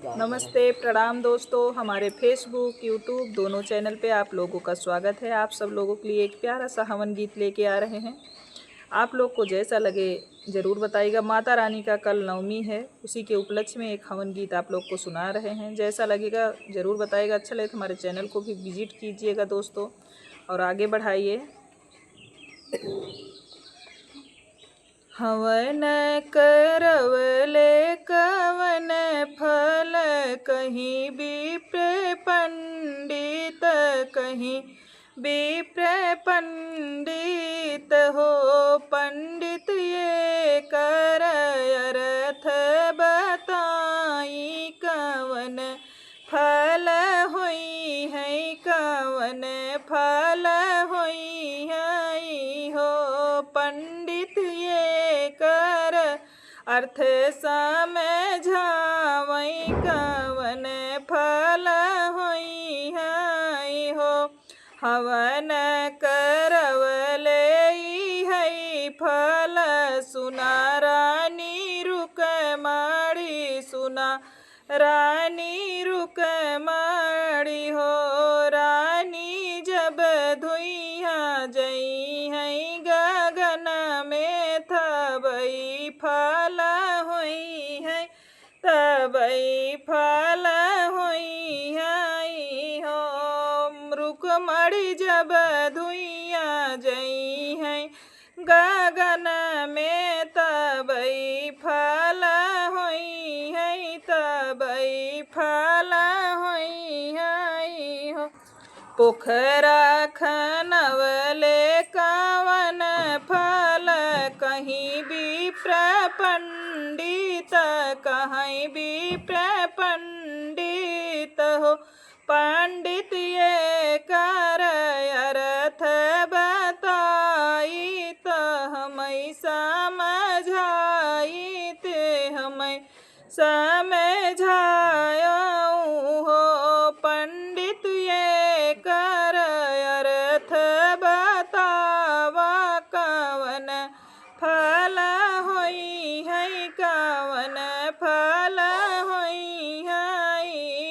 नमस्ते, प्रणाम दोस्तों। हमारे फेसबुक, यूट्यूब दोनों चैनल पे आप लोगों का स्वागत है। आप सब लोगों के लिए एक प्यारा सा हवन गीत लेके आ रहे हैं। आप लोग को जैसा लगे ज़रूर बताइएगा। माता रानी का कल नवमी है, उसी के उपलक्ष्य में एक हवन गीत आप लोग को सुना रहे हैं। जैसा लगेगा ज़रूर बताइएगा। अच्छा लगे तो हमारे चैनल को भी विजिट कीजिएगा दोस्तों, और आगे बढ़ाइए। हवन करवले कवन फल, कहीं विप्र पंडित, कहीं विप्र पंडित हो। पंडित ये कर अर्थ बताई, कवन फल होई है, कवन फल होई है हो। पंडित ये कर अर्थ समझावई, कवन फल होई है हो। हवन करवले है फल, सुना रानी रुकमारी, सुना रानी रुकमारी हो। रानी जब धुइया जई है गगन में, तबई फल होई है, तबई फल होई है हो। रुकमणी जब धुइया जई है गगन में, तबई फल होई है, तबई फल होई है हो। पोखरा खनवले कवन फल, कहीं विप्र पंडित, कहीं विप्र पंडित हो। पंडित ये कर अर्थ बताई, तो हमें समझाई, ते हमें समझायो हो। पंडित ये कर अर्थ बतावा, कवन फल होई है, कवन फल होई है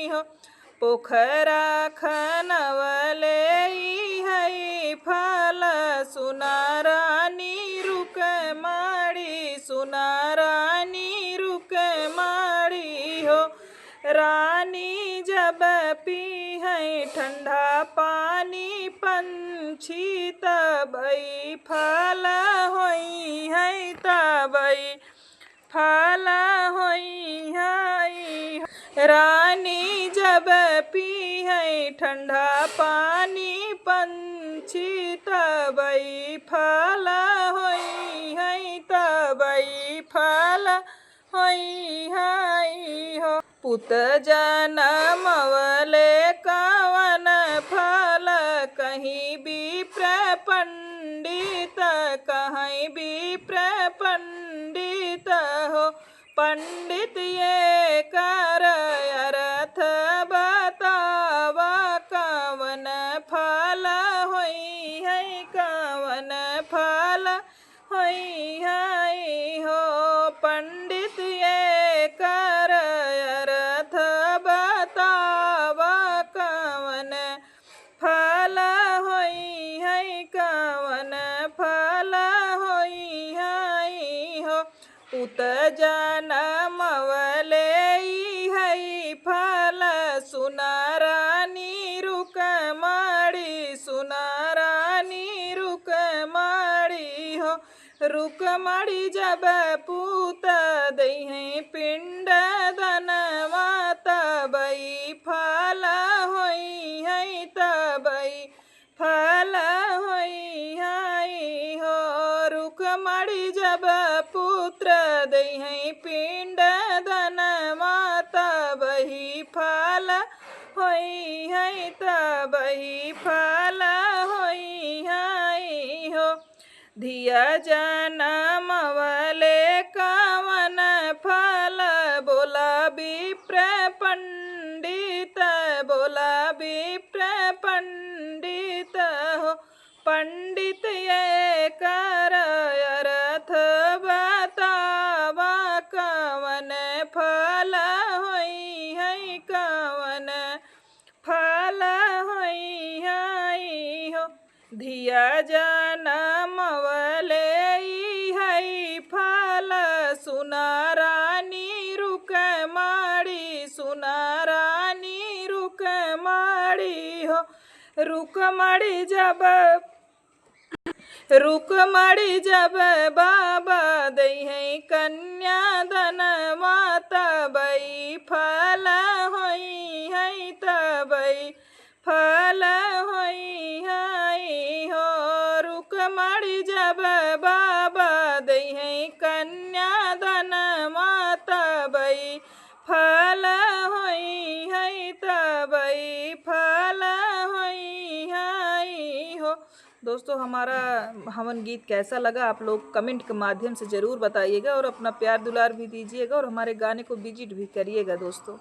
हो। पोखरा खनवले है फल, सुना रानी रुकमारी, सुना रानी रुकमारी हो। रानी जब पी है ठंडा पानी पंछी, तबई फल होई है, तबई फल होई है। रानी जब पी है ठंडा पानी पंछी, तबई फल होई है, तबई फल होई है हो। पुत जनमवले कवन फल, कहीं विप्र पंडित, कहीं विप्र पंडित हो। पंडित ये कर अर्थ बतावा, कवन फल होई है, कवन फल होई है हो। पंडित ये कर अर्थ बतावा, कवन फल होई है, कवन फल होई है हो। पुत जनमवले है फल, सुना रानी रुकमारी, सुना रानी रुकमारी हो। रुकमणी जब पूत दई है पिंड दनवा, तबई फल होई है, तबई फल होई है हो। रुकमणी जब पुत्र दई है पिंड दनवा, तबई फल होई है, तबई फल होई है हो। धिया जनमवले कवन फल, बोला विप्र पंडित, बोला विप्र पंडित हो। पंडित ये कर अर्थ बतावा, कवन फल होई है, धिया जनमवले है फल सुनारानी रुकमाड़ी, सुनारानी रुकमाड़ी हो। रुकमाड़ी जब बाबा दई है कन्यादान माता बई फल होई है तबई फल होई है हो। रुकमाड़ी जब बाबा दई है कन्यादान माता बई फल होई है तबई फल होई है हो। दोस्तों हमारा हवन गीत कैसा लगा आप लोग कमेंट के माध्यम से ज़रूर बताइएगा और अपना प्यार दुलार भी दीजिएगा और हमारे गाने को विजिट भी करिएगा दोस्तों।